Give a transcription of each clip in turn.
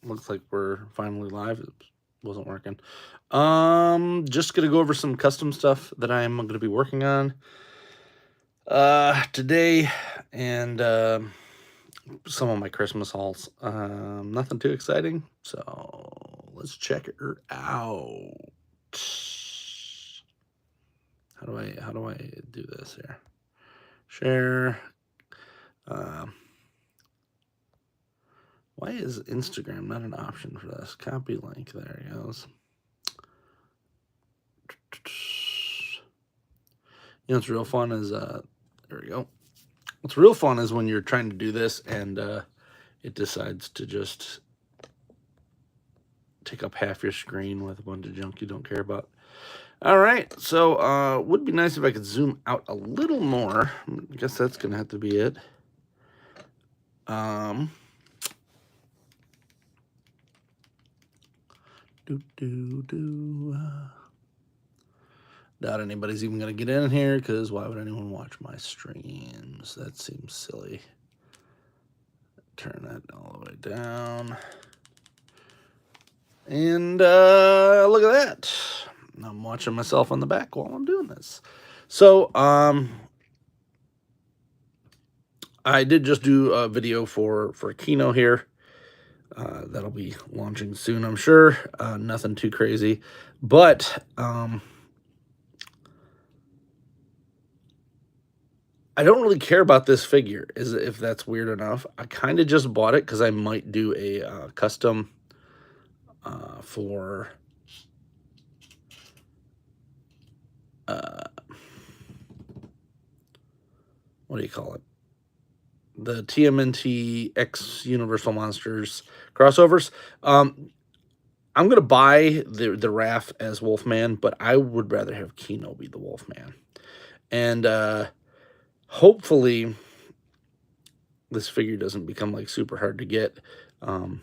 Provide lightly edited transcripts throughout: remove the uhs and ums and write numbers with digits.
Looks like we're finally live. It wasn't working. Just gonna go over some custom stuff that I'm gonna be working on today, and some of my Christmas hauls. Nothing too exciting, so let's check her out. How do I do this here? Share. Um, why is Instagram not an option for this? Copy link. There it goes. You know what's real fun is there we go. What's real fun is when you're trying to do this and it decides to just take up half your screen with a bunch of junk you don't care about. All right, so would be nice if I could zoom out a little more. I guess that's gonna have to be it. Doubt anybody's even gonna get in here, because why would anyone watch my streams? That seems silly. Turn that all the way down. And look at that. I'm watching myself on the back while I'm doing this. So I did just do a video for Kino here. That'll be launching soon, I'm sure. Nothing too crazy. But I don't really care about this figure, if that's weird enough. I kind of just bought it because I might do a custom for what do you call it? The TMNT X Universal Monsters crossovers. I'm gonna buy the Raph as Wolfman, but I would rather have Kino be the Wolfman. And hopefully this figure doesn't become like super hard to get, because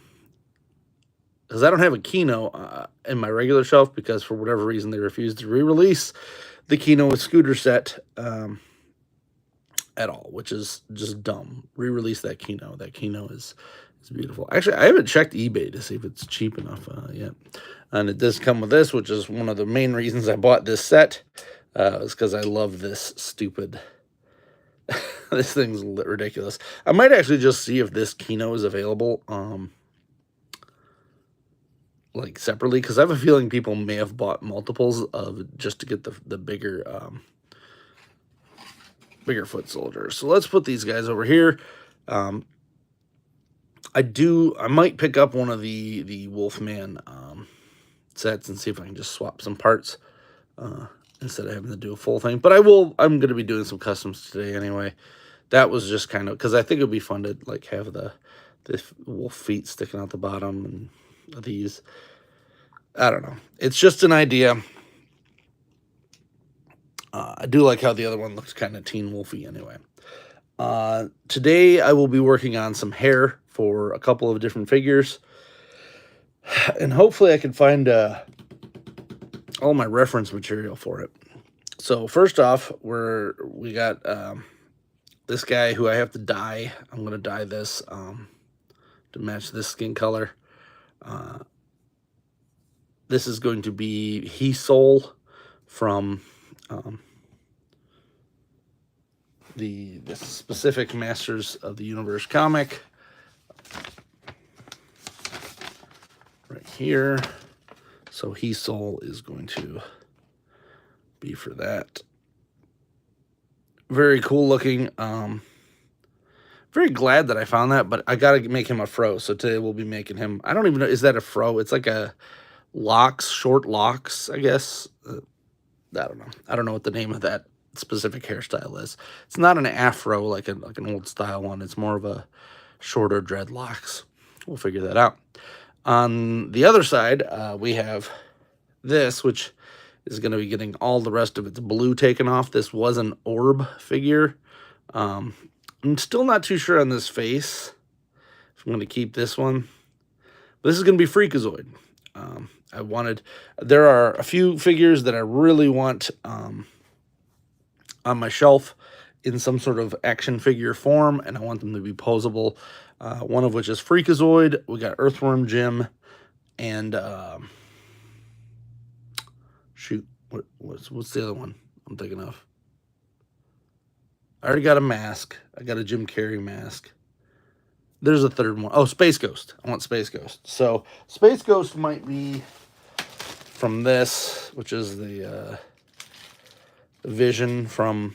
I don't have a Kino in my regular shelf, because for whatever reason they refused to re-release the Kino with Scooter set at all, which is just dumb. Re-release that Kino. That Kino is beautiful. Actually, I haven't checked eBay to see if it's cheap enough yet. And it does come with this, which is one of the main reasons I bought this set, is because I love this stupid... This thing's ridiculous. I might actually just see if this Kino is available, like separately, because I have a feeling people may have bought multiples of just to get the bigger foot soldiers. So let's put these guys over here. I might pick up one of the Wolfman sets and see if I can just swap some parts instead of having to do a full thing. But I'm going to be doing some customs today anyway. That was just kind of because I think it would be fun to like have the wolf feet sticking out the bottom and these. I don't know. It's just an idea. I do like how the other one looks kind of Teen Wolfy anyway. Today I will be working on some hair for a couple of different figures. And hopefully I can find all my reference material for it. So first off, we got this guy who I have to dye. I'm going to dye this to match this skin color. This is going to be A.C.E from the specific Masters of the Universe comic. Right here. So A.C.E is going to be for that. Very cool looking. Very glad that I found that, but I gotta make him a fro. So today we'll be making him. I don't even know, is that a fro? It's like a short locks, I guess. I don't know. I don't know what the name of that specific hairstyle is. It's not an afro like an old style one. It's more of a shorter dreadlocks. We'll figure that out. On the other side, we have this, which is going to be getting all the rest of its blue taken off. This was an orb figure. I'm still not too sure on this face if I'm going to keep this one. But this is going to be Freakazoid. There are a few figures that I really want on my shelf in some sort of action figure form, and I want them to be posable. one of which is Freakazoid. We got Earthworm Jim, and shoot, what's the other one I'm thinking of? I already got a mask. I got a Jim Carrey mask. There's a third one. Oh, Space Ghost. I want Space Ghost. So Space Ghost might be from this, which is the Vision from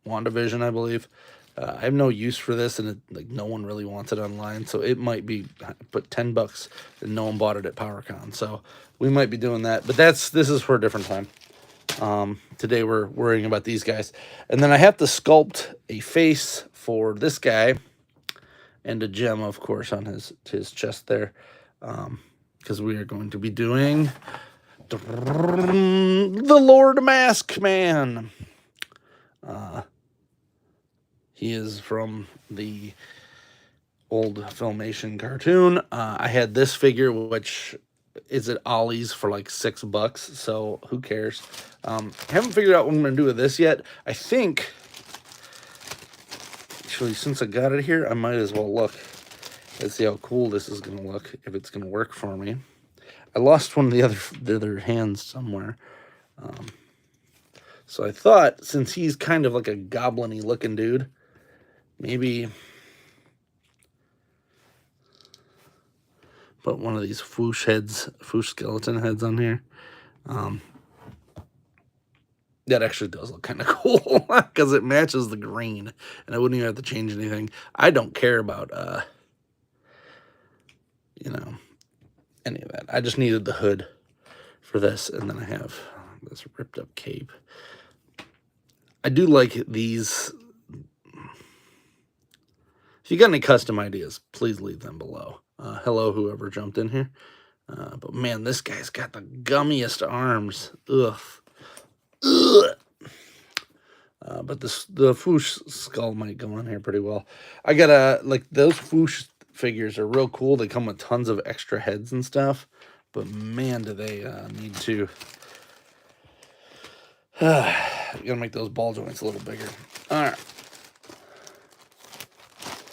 WandaVision, I believe. I have no use for this, and like no one really wants it online, so it might be put $10, and no one bought it at PowerCon. So we might be doing that, but this is for a different time. Today we're worrying about these guys, and then I have to sculpt a face for this guy, and a gem, of course, on his chest there, because we are going to be doing the Lord Mask Man. He is from the old Filmation cartoon. I had this figure, which is at Ollie's for like $6, so who cares? Haven't figured out what I'm going to do with this yet. I think, actually, since I got it here, I might as well look. Let's see how cool this is going to look, if it's going to work for me. I lost one of the other hands somewhere. So I thought, since he's kind of like a goblin-y looking dude, maybe put one of these Foosh skeleton heads on here. That actually does look kind of cool, because it matches the green, and I wouldn't even have to change anything. I don't care about, any of that. I just needed the hood for this, and then I have this ripped up cape. I do like these. If you got any custom ideas, please leave them below. Hello, whoever jumped in here. But man, this guy's got the gummiest arms. Ugh. Ugh. But the Foosh skull might go on here pretty well. I got like those Foosh figures are real cool. They come with tons of extra heads and stuff. But man, do they need to. You gotta make those ball joints a little bigger. All right.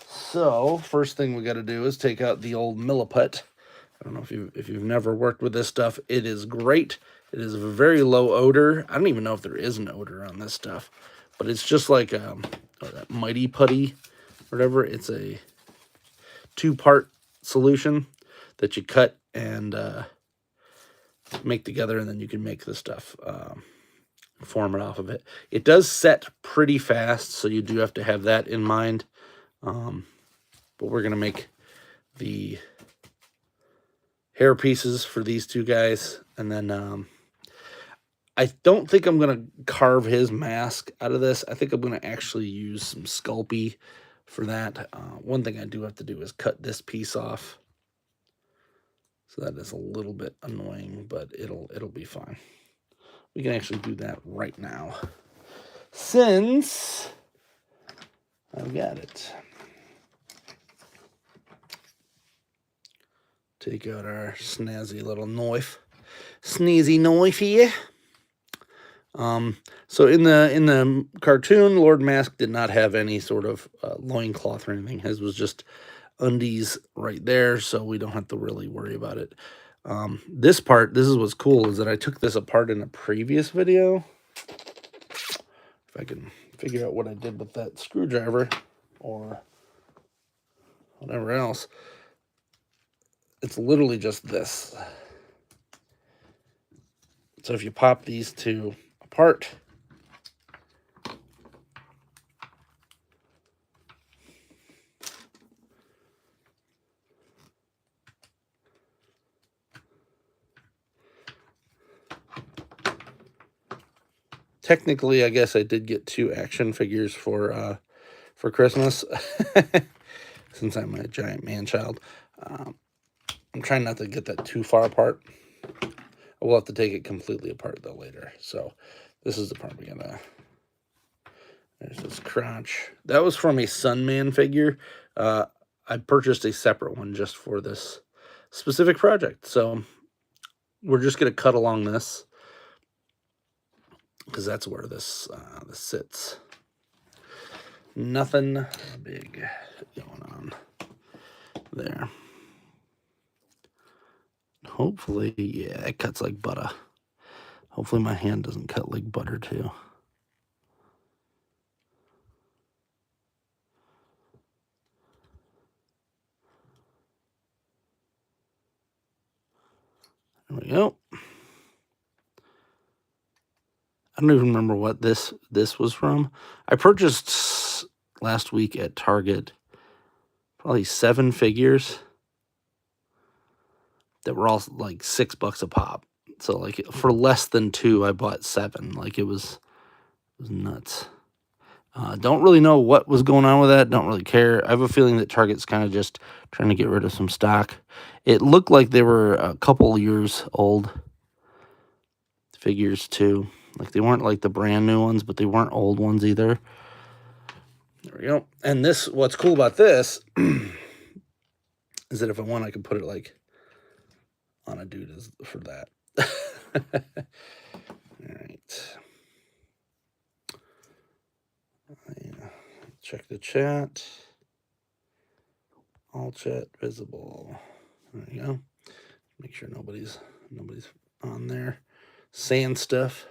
So first thing we got to do is take out the old Milliput. I don't know if you've never worked with this stuff. It is great. It is a very low odor. I don't even know if there is an odor on this stuff, but it's just like that Mighty Putty, whatever. It's a 2-part solution that you cut and make together, and then you can make the stuff, form it off of it. It does set pretty fast, so you do have to have that in mind. But we're going to make the hair pieces for these two guys, and then I don't think I'm going to carve his mask out of this. I think I'm going to actually use some Sculpey for that. One thing I do have to do is cut this piece off. So that is a little bit annoying, but it'll be fine. We can actually do that right now, since I've got it. Take out our snazzy little knife. Sneezy knife here. So in the cartoon, Lord Mask did not have any sort of loincloth or anything. His was just undies right there, so we don't have to really worry about it. This is what's cool, is that I took this apart in a previous video. If I can figure out what I did with that screwdriver or whatever else. It's literally just this. So if you pop these two apart, technically, I guess I did get 2 action figures for Christmas, since I'm a giant man-child. I'm trying not to get that too far apart. I will have to take it completely apart, though, later. So this is the part we're gonna... There's this crotch. That was from a Sunman figure. I purchased a separate one just for this specific project. So we're just going to cut along this, because that's where this sits. Nothing big going on there. Hopefully, yeah, it cuts like butter. Hopefully my hand doesn't cut like butter too. There we go. I don't even remember what this was from. I purchased last week at Target probably 7 figures that were all like $6 a pop. So like for less than 2, I bought 7. Like it was nuts. Don't really know what was going on with that. Don't really care. I have a feeling that Target's kind of just trying to get rid of some stock. It looked like they were a couple years old figures too. Like they weren't like the brand new ones, but they weren't old ones either. There we go. And this, what's cool about this is that if I want, I can put it like on a dude for that. All right. Check the chat. All chat visible. There you go. Make sure nobody's on there saying stuff.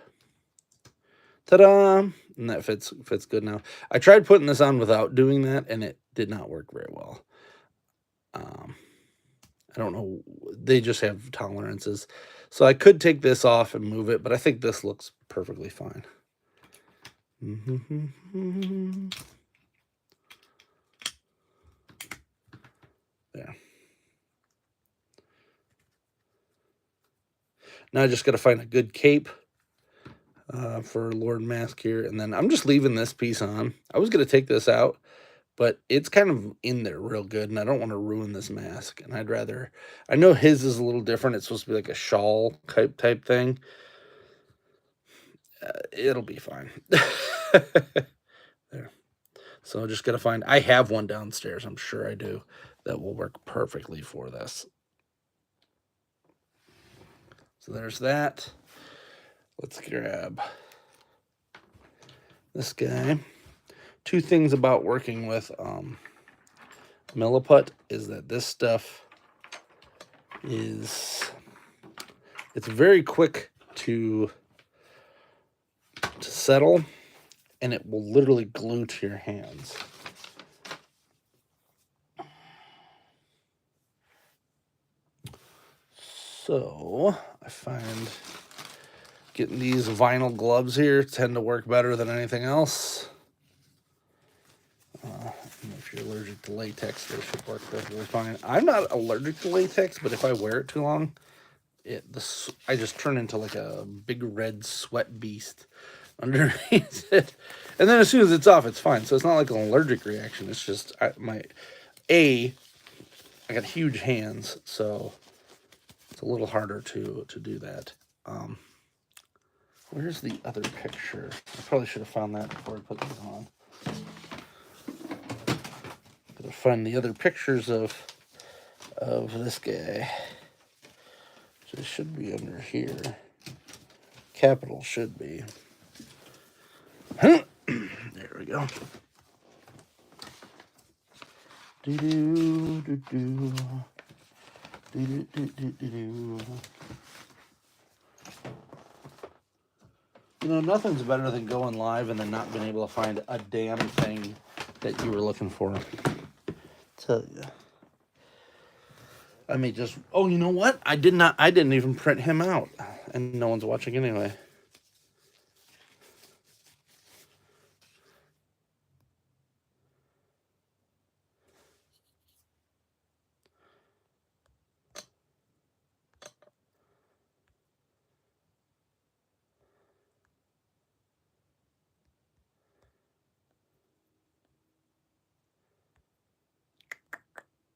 Ta-da! And that fits good now. I tried putting this on without doing that, and it did not work very well. I don't know. They just have tolerances. So I could take this off and move it, but I think this looks perfectly fine. There. Now I just got to find a good cape for Lord Mask here. And then I'm just leaving this piece on. I was going to take this out, but it's kind of in there real good, and I don't want to ruin this mask. And I'd rather, I know his is a little different. It's supposed to be like a shawl type thing. It'll be fine. There. So I just got to find, I have one downstairs. I'm sure I do. That will work perfectly for this. So there's that. Let's grab this guy. 2 things about working with Milliput is that this stuff it's very quick to settle, and it will literally glue to your hands. So I find getting these vinyl gloves here tend to work better than anything else. If you're allergic to latex, they should work perfectly fine. I'm not allergic to latex, but if I wear it too long, I just turn into like a big red sweat beast underneath it. And then as soon as it's off, it's fine. So it's not like an allergic reaction. It's just I got huge hands, so it's a little harder to do that. Where's the other picture? I probably should have found that before I put these on. Gotta find the other pictures of this guy. So it should be under here. Capital should be. There we go. Do do do do do do do do. You know, nothing's better than going live and then not being able to find a damn thing that you were looking for. Tell you. I may just. Oh, you know what? I didn't even print him out, and no one's watching anyway.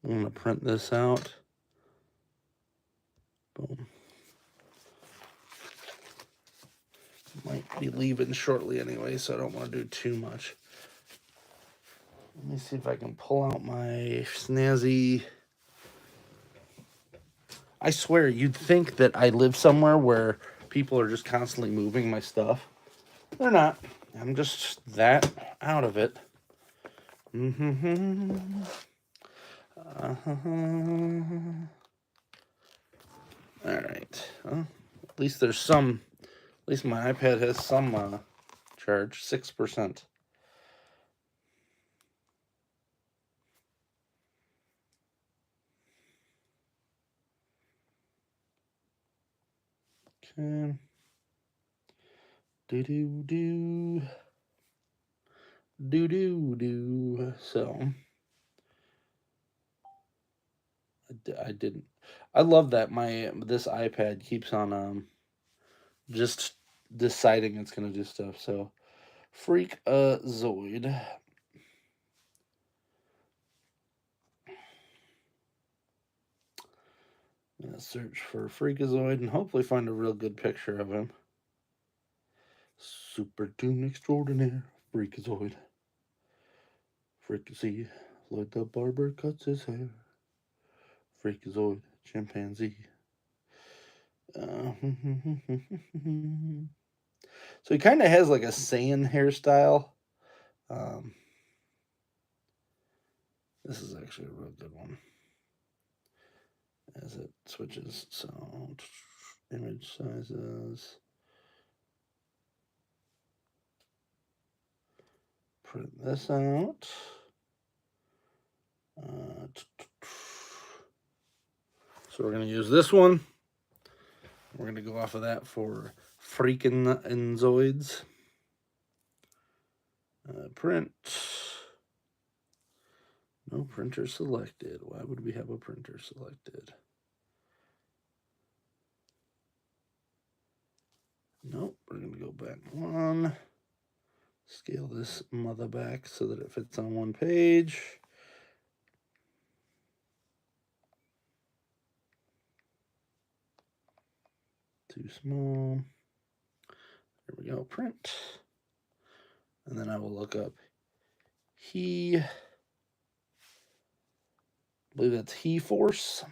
I'm gonna print this out. Boom. Might be leaving shortly anyway, so I don't want to do too much. Let me see if I can pull out my snazzy. I swear, you'd think that I live somewhere where people are just constantly moving my stuff. They're not. I'm just that out of it. All right. Well, at least there's some. At least my iPad has some charge. 6%. Okay. Do. So I didn't. I love that this iPad keeps on just deciding it's gonna do stuff. So freak a Zoid. I'm gonna search for Freakazoid and hopefully find a real good picture of him. Super Toon Extraordinaire Freakazoid. Freakazy. Lloyd the barber cuts his hair. Freakazoid. Chimpanzee. So he kind of has like a Saiyan hairstyle. Um, this is actually a real good one. As it switches, so image sizes. Print this out. So we're going to use this one. We're going to go off of that for freaking Enzoids. Print. No printer selected. Why would we have a printer selected? Nope. We're going to go back one. Scale this mother back so that it fits on one page. Too small. There we go. Print. And then I will look up I believe that's He Force.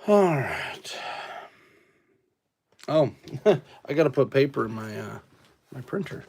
All right. Oh, I got to put paper in my printer.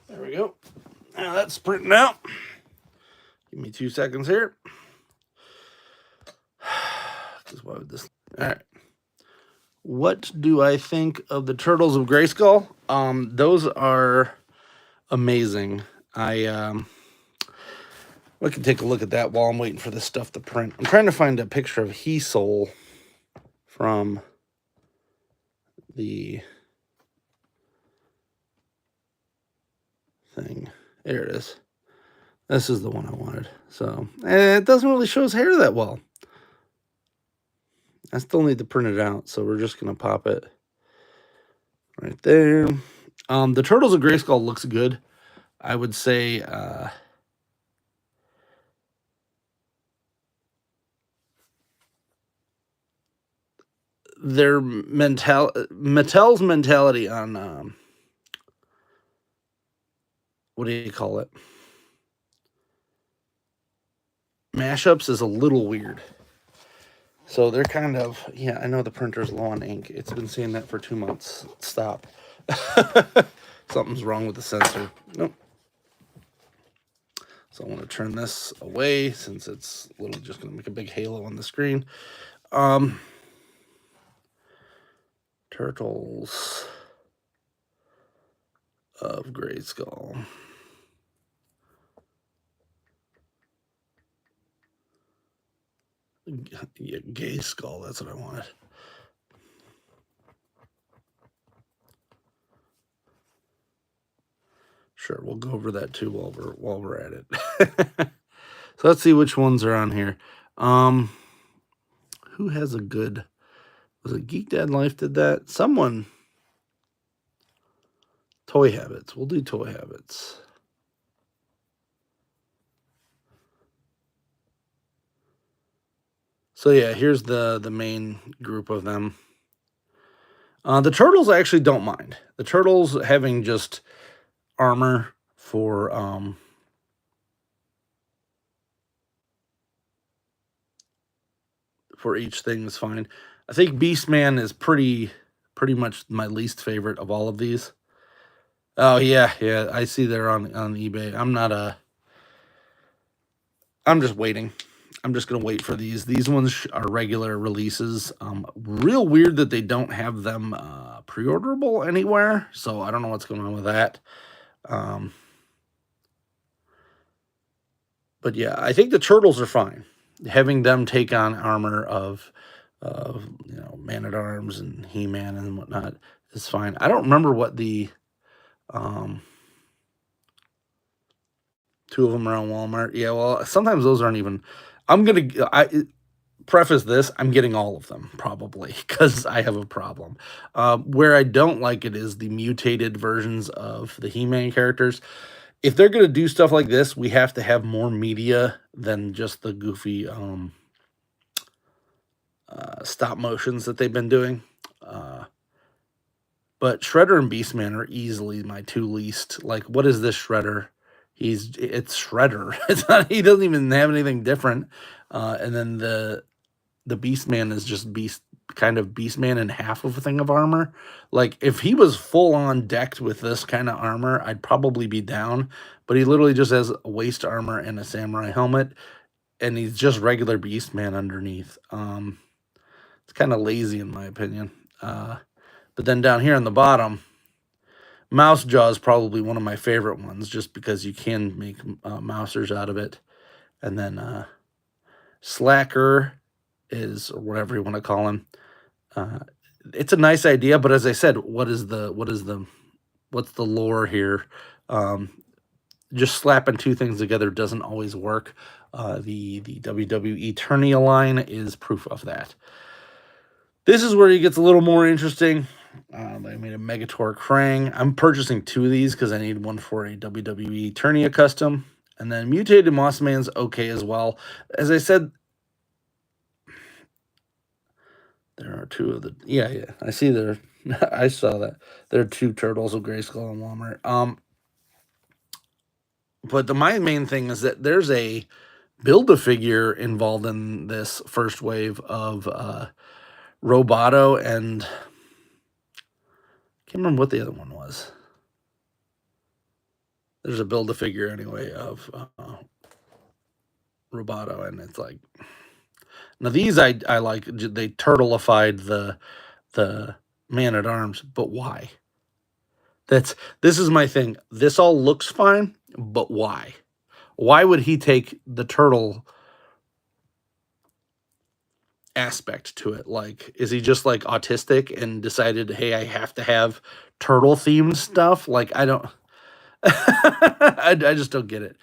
There we go. Now that's printing out. Give me 2 seconds here. Why would this? All right. What do I think of the Turtles of Grayskull? Those are amazing. I can take a look at that while I'm waiting for this stuff to print. I'm trying to find a picture of He Soul from the thing. There it is. This is the one I wanted. So it doesn't really show his hair that well. I still need to print it out, so we're just gonna pop it right there. The Turtles of Grayskull looks good. I would say Mattel's mentality on what do you call it? Mashups is a little weird. So they're kind of, yeah, I know the printer's low on ink. It's been saying that for 2 months. Stop. Something's wrong with the sensor. Nope. So I want to turn this away since it's literally just going to make a big halo on the screen. Turtles of Grayskull. Yeah, Gay Skull, that's what I wanted. Sure, we'll go over that too while we're at it. So let's see which ones are on here. Who has a good? Was it Geek Dad Life did that? Someone. Toy Habits. We'll do Toy Habits. So yeah, here's the main group of them. The turtles I actually don't mind. The turtles having just armor for each thing is fine. I think Beastman is pretty much my least favorite of all of these. Oh yeah, yeah. I see they're on eBay. I'm just waiting. I'm just gonna wait for these. These ones are regular releases. Real weird that they don't have them pre-orderable anywhere. So I don't know what's going on with that. But yeah, I think the turtles are fine. Having them take on armor of Man at Arms and He Man and whatnot is fine. I don't remember what the two of them are on Walmart. Yeah, well, sometimes those aren't even. I preface this, I'm getting all of them probably because I have a problem. Where I don't like it is the mutated versions of the He-Man characters. If they're going to do stuff like this, we have to have more media than just the goofy stop motions that they've been doing. But Shredder and Beastman are easily my two least. Like, what is this Shredder? It's Shredder. It's not. He doesn't even have anything different. And then the Beastman is just kind of Beastman in half of a thing of armor. Like if he was full on decked with this kind of armor, I'd probably be down. But he literally just has waist armor and a samurai helmet, and he's just regular Beastman underneath. It's kind of lazy in my opinion. But then down here on the bottom, Mouse Jaw is probably one of my favorite ones, just because you can make mousers out of it. And then Slacker is, or whatever you want to call him. It's a nice idea, but as I said, what's the lore here? Just slapping two things together doesn't always work. The WWE Eternia line is proof of that. This is where it gets a little more interesting. I made a Megator Krang. I'm purchasing two of these because I need one for a WWE Eternia custom. And then Mutated Mossman's okay as well. As I said, there are two of the yeah. I see there. I saw that. There are two turtles of Grayskull and Walmart. But my main thing is that there's a Build-A-Figure involved in this first wave of Roboto, and I can't remember what the other one was. There's a Build-A-Figure anyway of Roboto, and it's like now these I like. They turtleified the Man at Arms, but why? This is my thing. This all looks fine, but why? Why would he take the turtle aspect to it? Like, is he just like autistic and decided, hey, I have to have turtle themed stuff? Like, I don't, I just don't get it.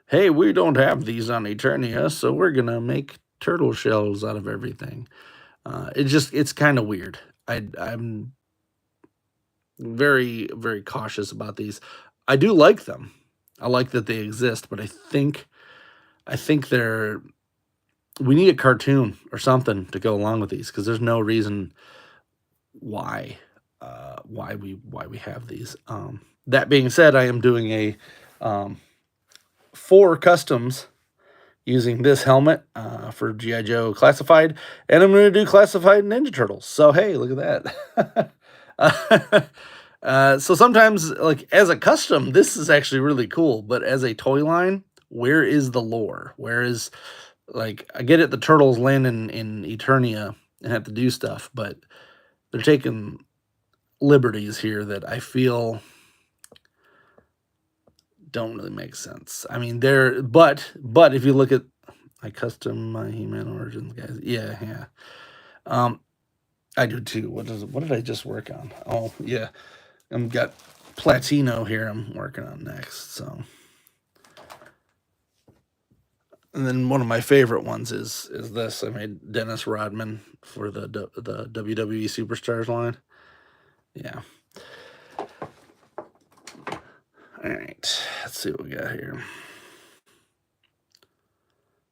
Hey, we don't have these on Eternia, so we're gonna make turtle shells out of everything. It's kind of weird. I'm very, very cautious about these. I do like them. I like that they exist, but I think they're we need a cartoon or something to go along with these because there's no reason why why we have these. That being said, I am doing a 4 customs. using this helmet for GI Joe Classified, and I'm going to do Classified Ninja Turtles. So hey, look at that. So sometimes, like as a custom, this is actually really cool. But as a toy line, where is the lore? Where is, like, I get it, the turtles land in Eternia and have to do stuff, but they're taking liberties here that I feel don't really make sense. I mean, but if you look at my custom my He-Man Origins guys, yeah. Um, I do too. What did I just work on? Oh yeah, I've got Platino here. I'm working on next. So, and then one of my favorite ones is this. I made Dennis Rodman for the WWE Superstars line. Yeah. All right. Let's see what we got here.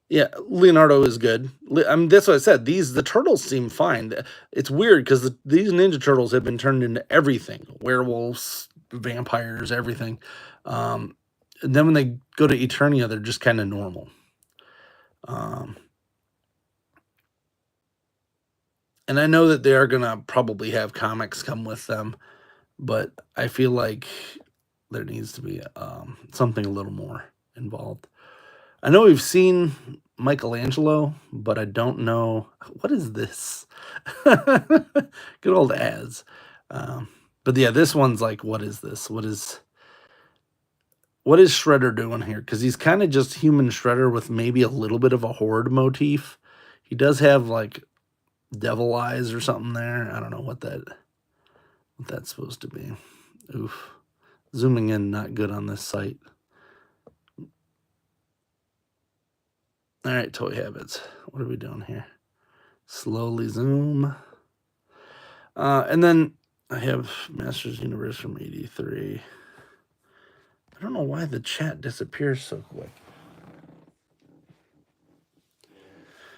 Yeah, Leonardo is good. I mean, that's what I said. The turtles seem fine. It's weird because these Ninja Turtles have been turned into everything: werewolves, vampires, everything. And then when they go to Eternia, they're just kind of normal. Um, and I know that they are gonna probably have comics come with them, but I feel like there needs to be something a little more involved. I know we've seen Michelangelo, but I don't know what is this. Good old ads. But yeah, this one's like, what is this? What is Shredder doing here? Because he's kind of just human Shredder with maybe a little bit of a horde motif. He does have like devil eyes or something there. I don't know what that's supposed to be. Oof. Zooming in, not good on this site. All right, Toy Habits. What are we doing here? Slowly zoom. And then I have Masters Universe from 83. I don't know why the chat disappears so quick.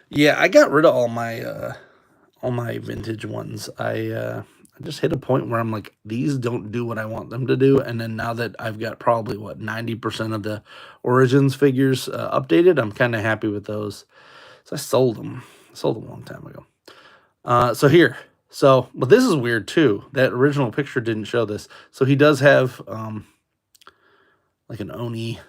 Yeah, I got rid of all my vintage ones. I just hit a point where I'm like, these don't do what I want them to do. And then now that I've got probably 90% of the Origins figures updated, I'm kind of happy with those. So I sold them. Sold them a long time ago. So here. But this is weird too. That original picture didn't show this. So he does have like an Oni.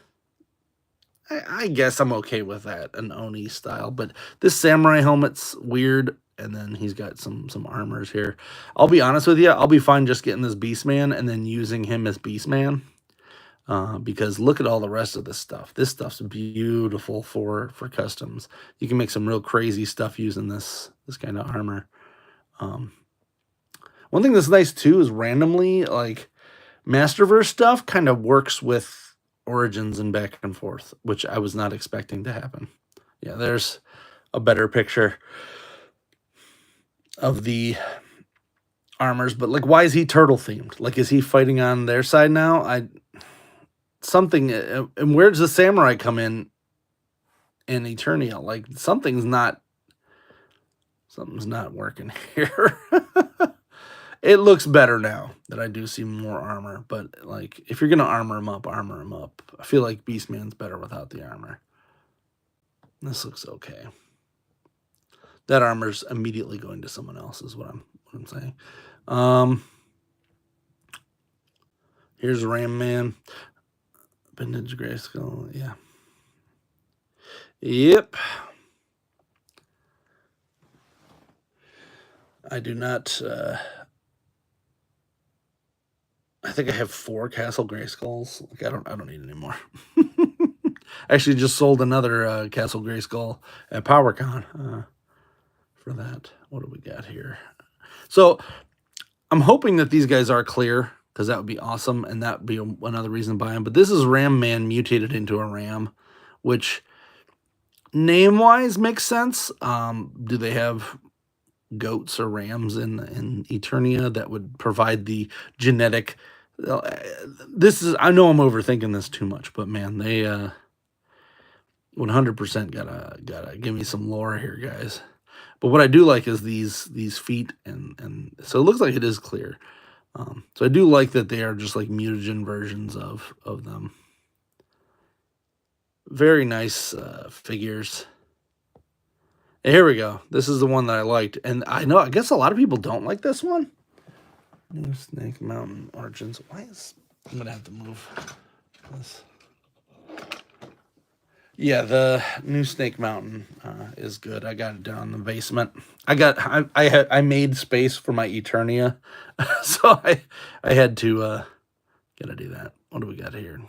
I guess I'm okay with that, an Oni style. But this samurai helmet's weird, and then he's got some armors here. I'll be honest with you, I'll be fine just getting this Beastman and then using him as Beastman. Because look at all the rest of this stuff. This stuff's beautiful for customs. You can make some real crazy stuff using this kind of armor. One thing that's nice too is randomly, like, Masterverse stuff kind of works with Origins and back and forth, which I was not expecting to happen. Yeah, there's a better picture of the armors, but like, why is he turtle themed? Like, is he fighting on their side now? And where does the samurai come in Eternia? Like, something's not working here. It looks better now that I do see more armor, but like, if you're gonna armor him up, armor him up. I feel like Beastman's better without the armor. This looks okay. That armor's immediately going to someone else, is what I'm saying. Here's Ram Man. Vintage Grayskull, yeah. Yep. I do not. I think I have 4 Castle Grayskulls. Like, I don't need any more. Actually, just sold another Castle Grayskull at PowerCon for that. What do we got here? So I'm hoping that these guys are clear, because that would be awesome, and that would be another reason to buy them. But this is Ram Man mutated into a ram, which name-wise makes sense. Do they have goats or rams in Eternia that would provide the genetic? I know I'm overthinking this too much, but man, they 100% gotta give me some lore here, guys. But what I do like is these feet, and so it looks like it is clear. So I do like that they are just like mutagen versions of them. Very nice figures. And here we go. This is the one that I liked. And I guess a lot of people don't like this one. New Snake Mountain Origins. I'm going to have to move this. Yeah, the new Snake Mountain is good. I got it down in the basement. I made space for my Eternia, so I had to gotta do that. What do we got here?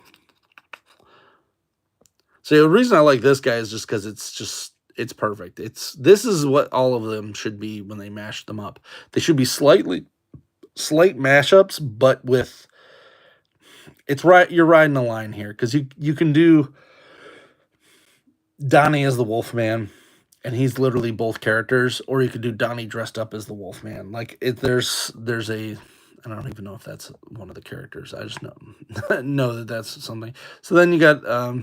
So the reason I like this guy is just because it's perfect. This is what all of them should be when they mash them up. They should be slight mashups, but with it's right. You're riding the line here because you can do Donnie as the Wolfman, and he's literally both characters, or you could do Donnie dressed up as the Wolfman. Like there's a I don't even know if that's one of the characters. I just know that that's something. So then you got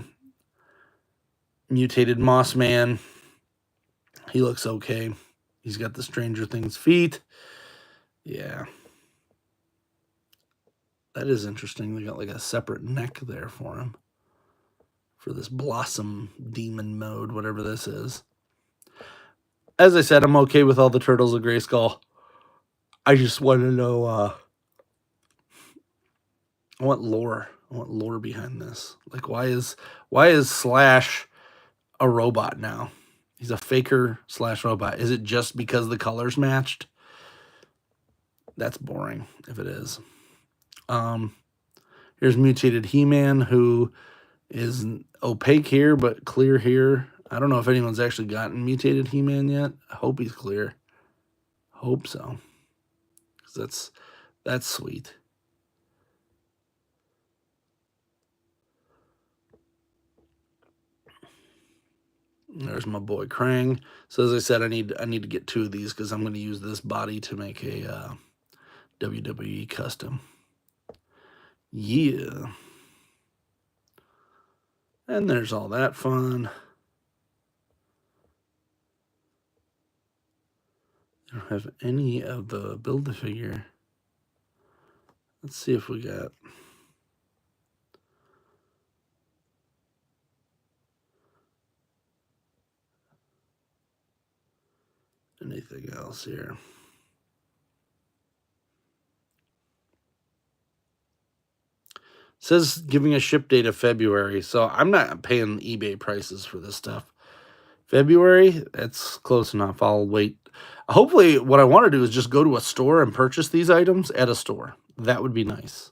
mutated Moss Man. He looks okay. He's got the Stranger Things feet. Yeah. That is interesting. They got like a separate neck there for him. For this Blossom Demon mode, whatever this is. As I said, I'm okay with all the Turtles of Grayskull. I just want to know, I want lore. I want lore behind this. Like, why is Slash a robot now? He's a faker / robot. Is it just because the colors matched? That's boring if it is. Here's mutated He-Man, who is opaque here but clear here. I don't know if anyone's actually gotten mutated He-Man yet. I hope he's clear. Hope so. 'Cause that's sweet. There's my boy Krang. So as I said, I need to get 2 of these because I'm going to use this body to make a WWE custom. Yeah. And there's all that fun. I don't have any of the Build-A-Figure. Let's see if we got... anything else here. It says giving a ship date of February, so I'm not paying eBay prices for this stuff. February, that's close enough. I'll wait. Hopefully, what I want to do is just go to a store and purchase these items at a store. That would be nice.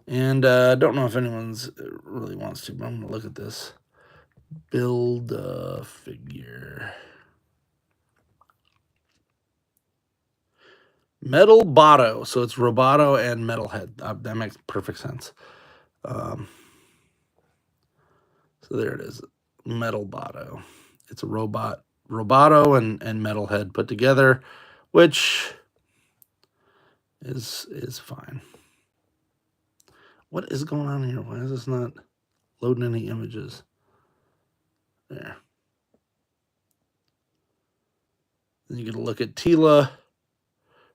And I don't know if anyone's really wants to, but I'm going to look at this. Build-A-Figure. Metal Botto. So it's Roboto and Metalhead. That makes perfect sense. So there it is. Metal Botto. It's a Roboto and Metalhead put together, which is fine. What is going on here? Why is this not loading any images? There. Then you get a look at Tila.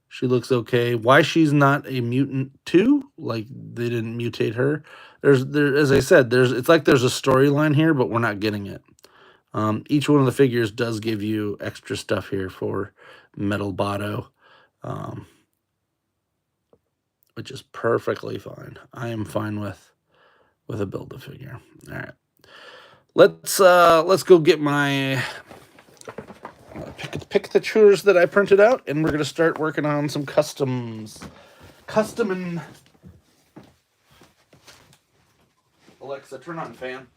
She looks okay. Why she's not a mutant too? Like they didn't mutate her. As I said, it's like there's a storyline here, but we're not getting it. Each one of the figures does give you extra stuff here for Metal Botto, which is perfectly fine. I am fine with a Build-A-Figure. All right, let's go get my pictures that I printed out, and we're gonna start working on some customs. And Alexa, turn on fan.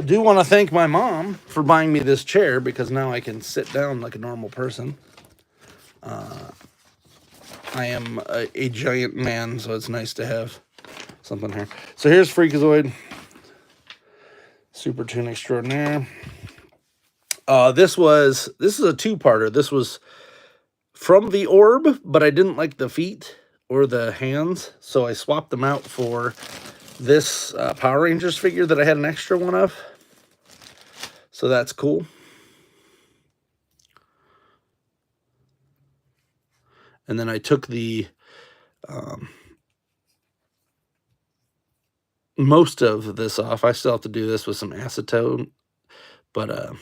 Do want to thank my mom for buying me this chair because now I can sit down like a normal person. I am a giant man, so it's nice to have something here. So here's Freakazoid, Super Tune Extraordinaire. This is a 2-parter. This was from the Orb, but I didn't like the feet or the hands, so I swapped them out for this Power Rangers figure that I had an extra one of. So that's cool. And then I took the most of this off. I still have to do this with some acetone, but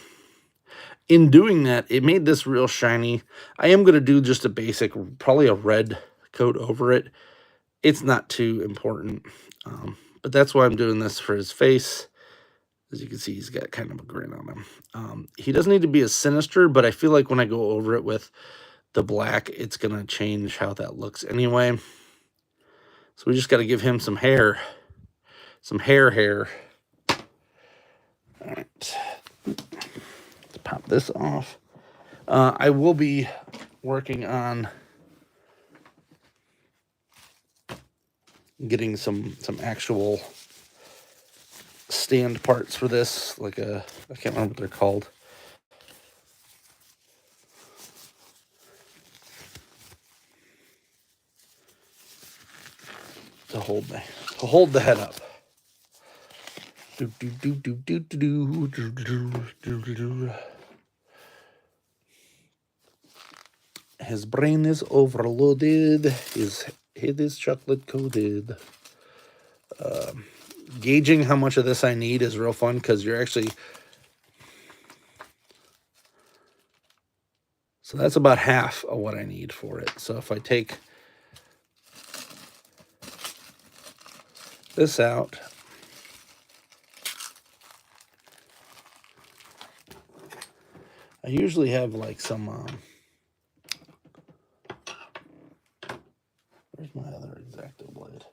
in doing that, it made this real shiny. I am going to do just a basic, probably a red coat over it. It's not too important, but that's why I'm doing this for his face. As you can see, he's got kind of a grin on him. He doesn't need to be as sinister, but I feel like when I go over it with the black, it's going to change how that looks anyway. So we just got to give him some hair. Some hair. All right. Let's pop this off. I will be working on getting some actual stand parts for this, like I can't remember what they're called. To hold the head up. His brain is overloaded. His head is chocolate coated. Gauging how much of this I need is real fun because you're actually... So that's about half of what I need for it. So if I take this out, I usually have like some... where's my other X-Acto blade?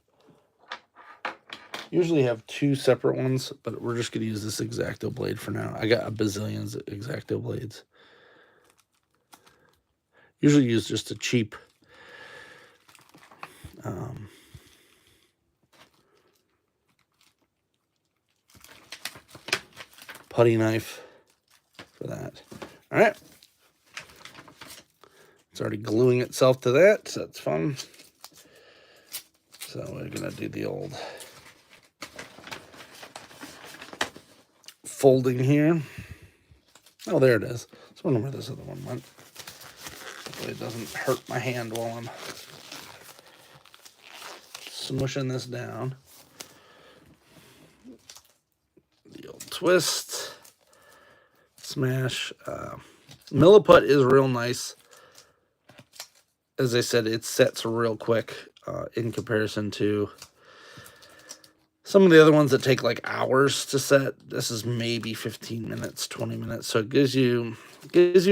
Usually have two separate ones, but we're just going to use this X-Acto blade for now. I got a bazillion X-Acto blades. Usually use just a cheap putty knife for that. All right. It's already gluing itself to that, so that's fun. So we're going to do the old folding here. Oh, there it is. I was wondering where this other one went. Hopefully it doesn't hurt my hand while I'm smushing this down. The old twist. Smash. Milliput is real nice. As I said, it sets real quick in comparison to some of the other ones that take like hours to set. This is maybe 15 minutes, 20 minutes. So it gives you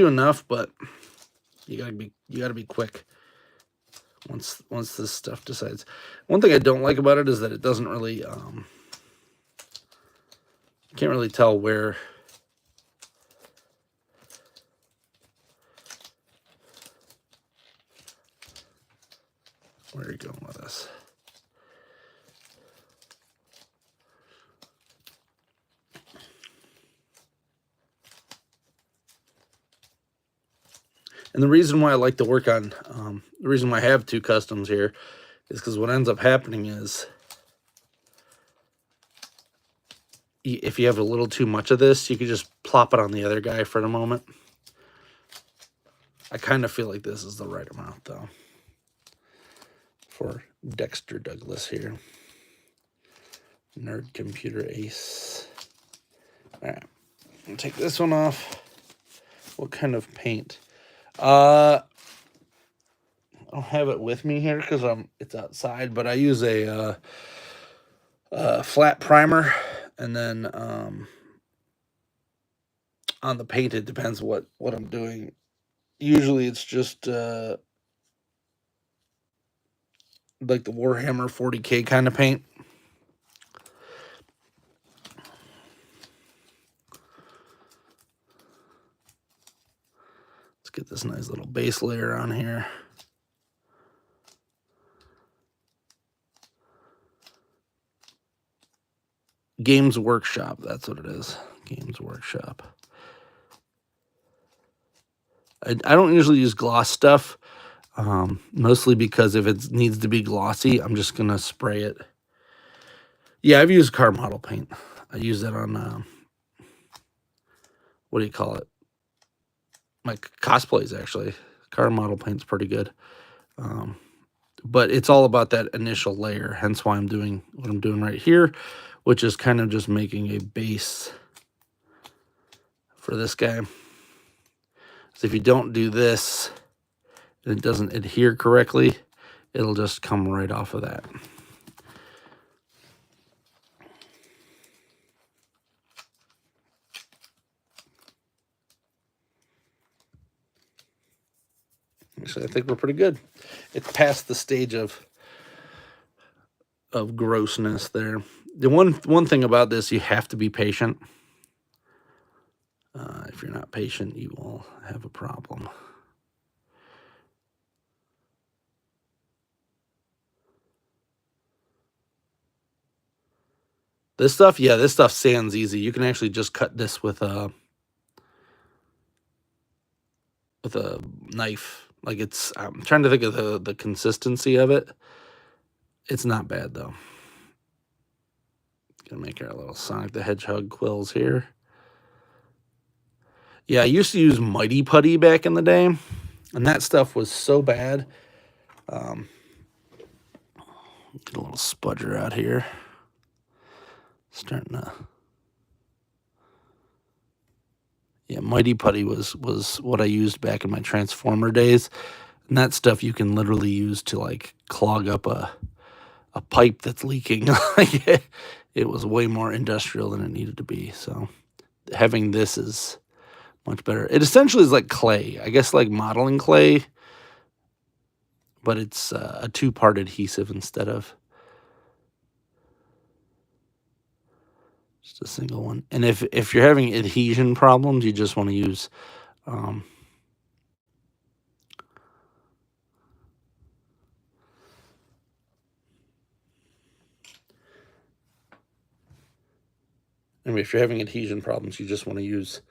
enough, but you gotta be quick once this stuff decides. One thing I don't like about it is that it doesn't really can't really tell where are you going with this. And the reason why I like to work on, the reason why I have two customs here is because what ends up happening is if you have a little too much of this, you can just plop it on the other guy for a moment. I kind of feel like this is the right amount, though, for Dexter Douglas here. Nerd Computer Ace. All right, I'll take this one off. What kind of paint? I don't have it with me here because it's outside, but I use a flat primer, and then on the paint it depends what I'm doing. Usually it's just like the Warhammer 40K kind of paint. Let's get this nice little base layer on here. Games Workshop, that's what it is. Games Workshop. I don't usually use gloss stuff, mostly because if it needs to be glossy, I'm just going to spray it Yeah, I've used car model paint. I use that on what do you call it? My cosplays actually. Car model paint's pretty good. Um, but it's all about that initial layer. Hence why I'm doing what I'm doing right here, which is kind of just making a base for this guy. So if you don't do this and it doesn't adhere correctly, it'll just come right off of that. Actually, I think we're pretty good. It's past the stage of grossness there. The one thing about this, you have to be patient. If you're not patient, you will have a problem. This stuff, yeah, this stuff sands easy. You can actually just cut this with a knife. Like I'm trying to think of the consistency of it. It's not bad though. Gonna make our little Sonic the Hedgehog quills here. Yeah, I used to use Mighty Putty back in the day, and that stuff was so bad. Get a little spudger out here. Starting to. Yeah, Mighty Putty was what I used back in my Transformer days. And that stuff you can literally use to like clog up a pipe that's leaking. It was way more industrial than it needed to be. So having this is much better. It essentially is like clay. I guess like modeling clay, but it's a two-part adhesive instead of just a single one. And if you're having adhesion problems, you just want to use if you're having adhesion problems, you just want to use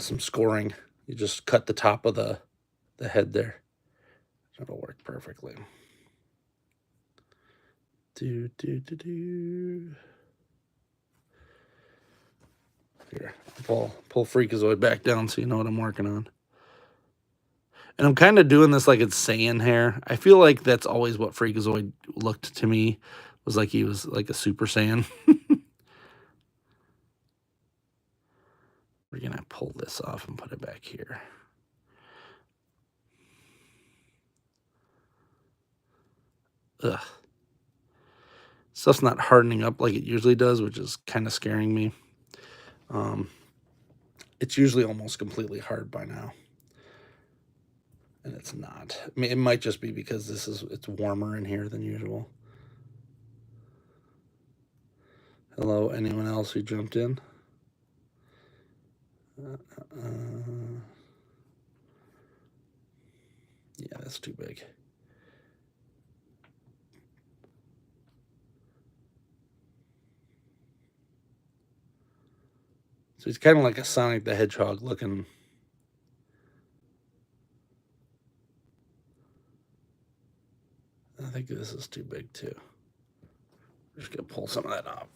some scoring. You just cut the top of the head there. It'll work perfectly. Do. Here, pull Freakazoid back down so you know what I'm working on. And I'm kind of doing this like it's Saiyan hair. I feel like that's always what Freakazoid looked to me, was like he was like a Super Saiyan. We're going to pull this off and put it back here. Ugh. Stuff's not hardening up like it usually does, which is kind of scaring me. It's usually almost completely hard by now. And it's not. I mean, it might just be because it's warmer in here than usual. Hello, anyone else who jumped in? Yeah, that's too big. So he's kind of like a Sonic the Hedgehog looking. I think this is too big too. I'm just going to pull some of that off.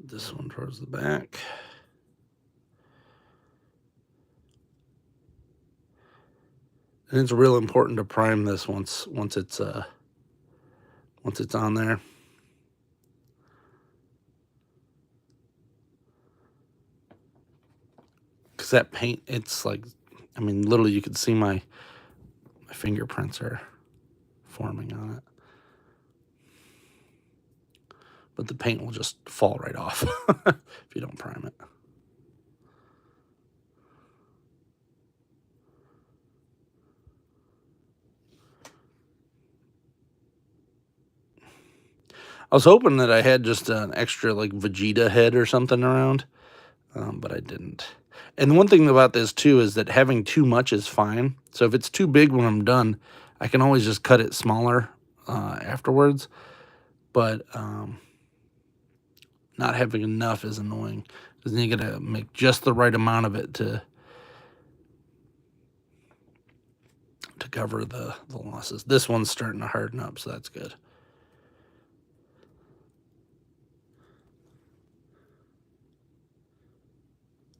This one towards the back. And it's real important to prime this once it's on there. Because that paint, it's like, I mean, literally you could see my fingerprints are forming on it. But the paint will just fall right off if you don't prime it. I was hoping that I had just an extra like Vegeta head or something around, but I didn't. And the one thing about this too is that having too much is fine. So if it's too big when I'm done, I can always just cut it smaller afterwards. But not having enough is annoying because then you gotta make just the right amount of it to cover the losses. This one's starting to harden up, so that's good.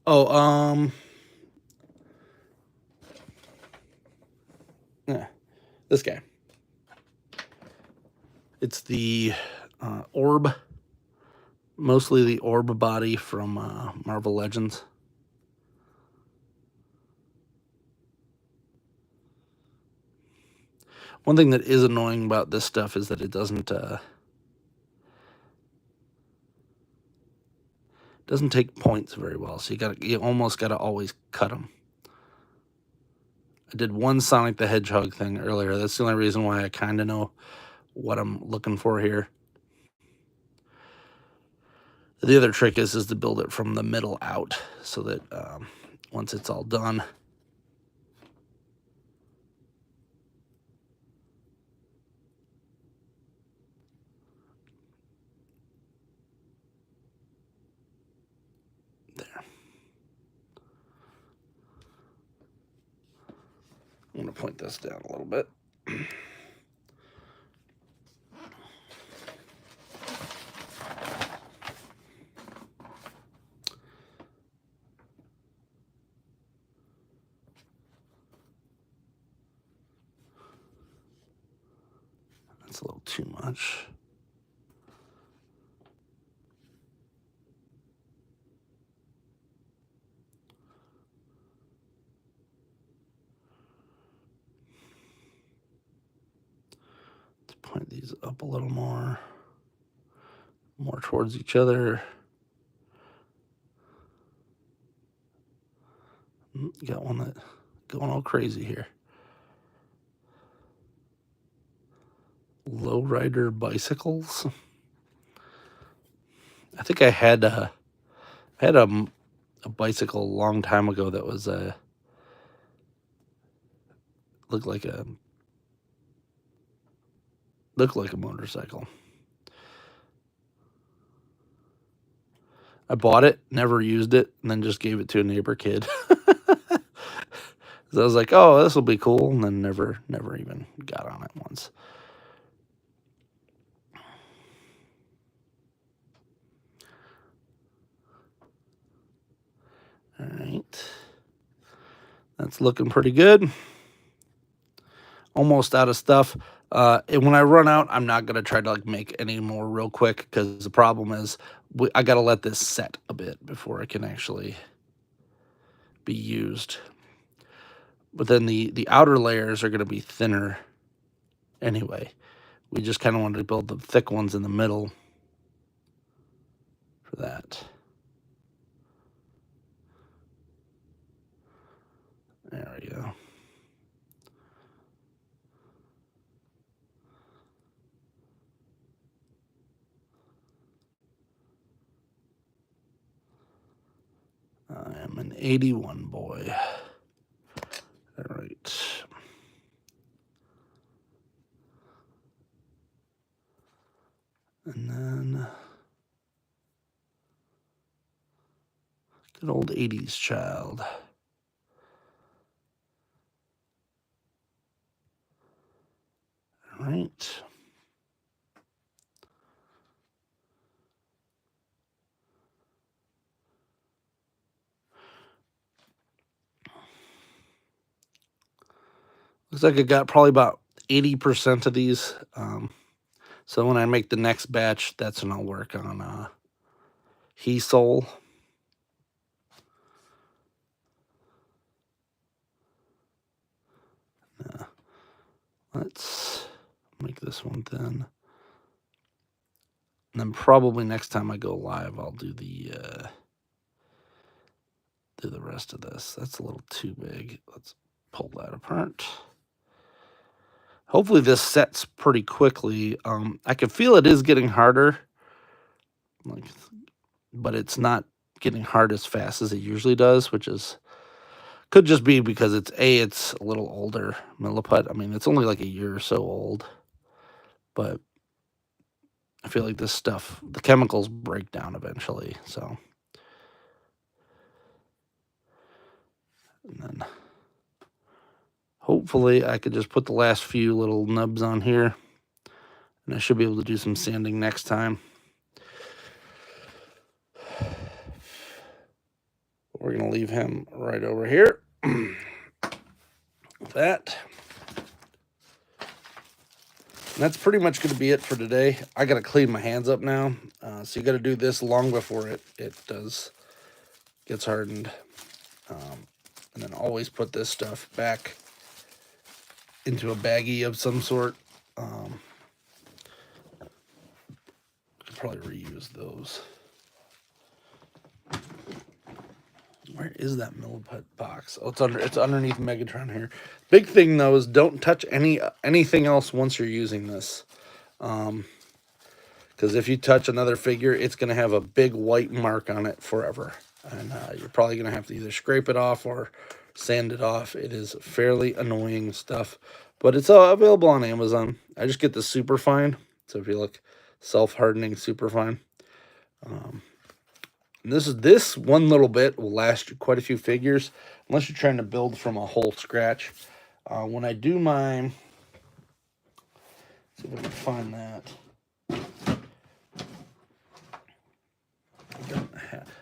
Oh, yeah, this guy. It's the orb, mostly the orb body from Marvel Legends. One thing that is annoying about this stuff is that it doesn't take points very well. So you almost gotta always cut them. I did one Sonic the Hedgehog thing earlier. That's the only reason why I kind of know what I'm looking for here. The other trick is to build it from the middle out so that once it's all done, there. I'm going to point this down a little bit. That's a little too much. Let's point these up a little more towards each other. Got one that going all crazy here. Lowrider bicycles. I think I had a bicycle a long time ago that was looked like a motorcycle. I bought it, never used it, and then just gave it to a neighbor kid. So I was like, "Oh, this will be cool," and then never even got on it once. All right, that's looking pretty good. Almost out of stuff. And when I run out, I'm not gonna try to like make any more real quick because the problem is I gotta let this set a bit before it can actually be used. But then the outer layers are gonna be thinner anyway. We just kind of wanted to build the thick ones in the middle for that. There we go. I am an 81 boy. All right. And then good old 80s child. All right. Looks like I got probably about 80% of these. So when I make the next batch, that's when I'll work on He-Soul. Let's make this one thin. And then probably next time I go live, I'll do the rest of this. That's a little too big. Let's pull that apart. Hopefully this sets pretty quickly. I can feel it is getting harder, like, but it's not getting hard as fast as it usually does, which could just be because it's a little older milliput. I mean, it's only like a year or so old, but I feel like this stuff, the chemicals break down eventually. So, and then hopefully I could just put the last few little nubs on here, and I should be able to do some sanding next time. We're going to leave him right over here. With that. And that's pretty much going to be it for today. I got to clean my hands up now. So you got to do this long before it gets hardened. And then always put this stuff back into a baggie of some sort. Could probably reuse those. Where is that milliput box? Oh, it's underneath Megatron here. Big thing though is don't touch anything else once you're using this. Because if you touch another figure, it's going to have a big white mark on it forever. And you're probably going to have to either scrape it off or sand it off. It is fairly annoying stuff. But it's available on Amazon. I just get the super fine. So if you look, self-hardening super fine. This one little bit will last you quite a few figures, unless you're trying to build from a whole scratch. When I do mine, see if I can find that.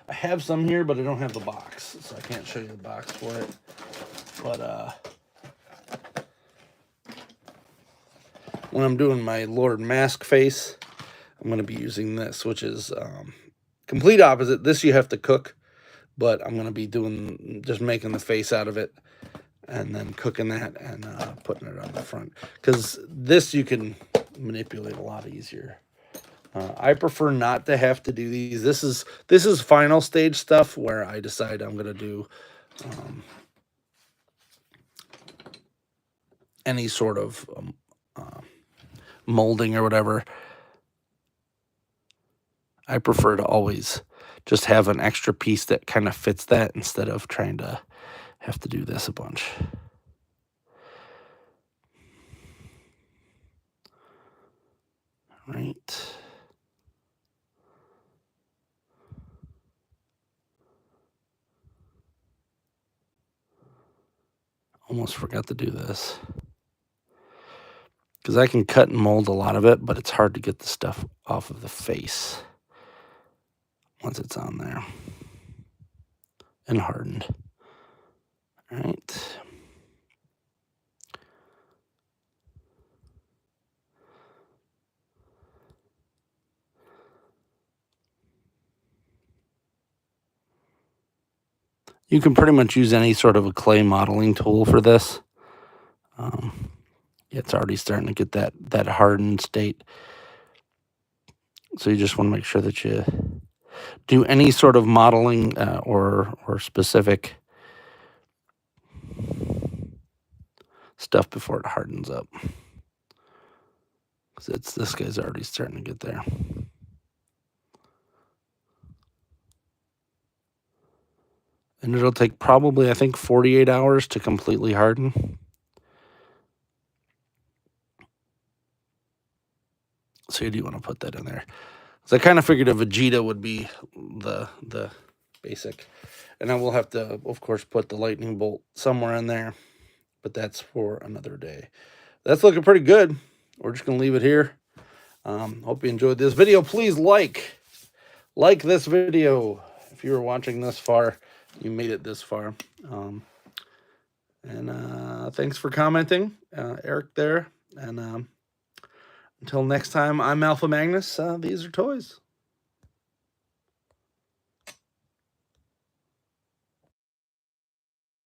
I have some here, but I don't have the box, so I can't show you the box for it. But when I'm doing my Lord Mask face, I'm going to be using this, which is complete opposite. This you have to cook, but I'm going to be just making the face out of it and then cooking that and putting it on the front. Because this you can manipulate a lot easier. I prefer not to have to do these. This is final stage stuff where I decide I'm going to do any sort of molding or whatever. I prefer to always just have an extra piece that kind of fits that instead of trying to have to do this a bunch. Right. Almost forgot to do this. Because I can cut and mold a lot of it, but it's hard to get the stuff off of the face once it's on there and hardened. All right. You can pretty much use any sort of a clay modeling tool for this. It's already starting to get that hardened state. So you just want to make sure that you do any sort of modeling or specific stuff before it hardens up. Because this guy's already starting to get there. And it'll take probably, I think, 48 hours to completely harden. So you do want to put that in there. So I kind of figured a Vegeta would be the basic. And I will have to, of course, put the lightning bolt somewhere in there. But that's for another day. That's looking pretty good. We're just going to leave it here. Hope you enjoyed this video. Please like this video. If you were watching this far, you made it this far. And thanks for commenting, Eric there. And until next time, I'm Alpha Magnus. These are toys.